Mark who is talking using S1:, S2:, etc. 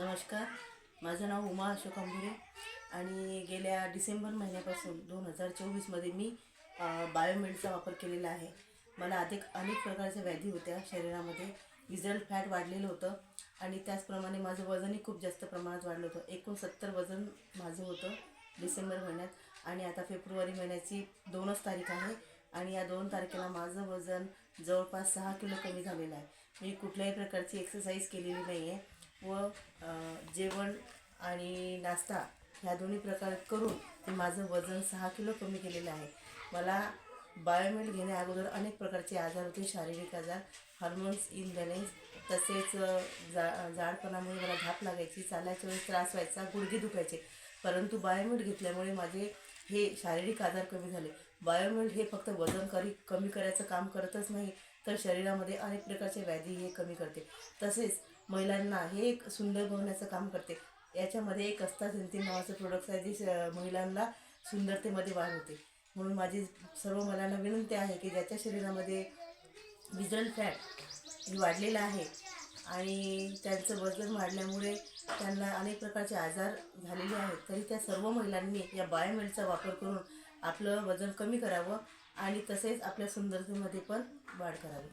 S1: नमस्कार, माझं नाव उमा अशोक अंबुरे आणि गेल्या डिसेंबर महिन्यापासून 2024मध्ये मी बायोमेडचा वापर केलेला आहे. मला अनेक प्रकारच्या व्याधी होत्या शरीरामध्ये. विजल फॅट वाढलेलं होतं आणि त्याचप्रमाणे माझं वजनही खूप जास्त प्रमाणात वाढलं होतं. एकूण 70 वजन माझं होतं डिसेंबर महिन्यात आणि आता फेब्रुवारी महिन्याची 2च तारीख आहे आणि या 2 तारखेला माझं वजन जवळपास 6 किलो कमी झालेलं आहे. मी कुठल्याही प्रकारची एक्सरसाइज केलेली नाही आहे व जेवण आणि नाश्ता ह्या दोन्ही प्रकार करून मी माझं वजन 6 किलो कमी केलेलं आहे. मला बायोमेड घेण्या अगोदर अनेक प्रकारचे आजार होते, शारीरिक आजार, हार्मोन्स इनबॅलेन्स, तसेच जाडपणामुळे मला धाप लागायची, चालायच्या वेळेस त्रास व्हायचा, गुडघे दुखायचे. परंतु बायोमेड घेतल्यामुळे माझे हे शारीरिक आजार कमी झाले. बायोमेड हे फक्त वजन कमी करायचं काम करतच नाही, तर शरीरामध्ये अनेक प्रकारचे व्याधी हे कमी करते. तसेच महिलांना हे एक सुंदर बनवण्याचं काम करते. याच्यामध्ये एक अस्ताचेंटिन नावाचं प्रोडक्ट आहे जे महिलांना सुंदरतेमध्ये वाढ होते. म्हणून माझी सर्व महिलांना विनंती आहे की ज्याच्या शरीरामध्ये विजल फॅट वाढलेलं आहे आणि त्यांचं वजन वाढल्यामुळे त्यांना अनेक प्रकारचे आजार झालेले आहेत, तरी त्या सर्व महिलांनी या बायोमेडचा वापर करून आपलं वजन कमी करावं आणि तसेच आपल्या सुंदरतेमध्ये पण वाढ करावी.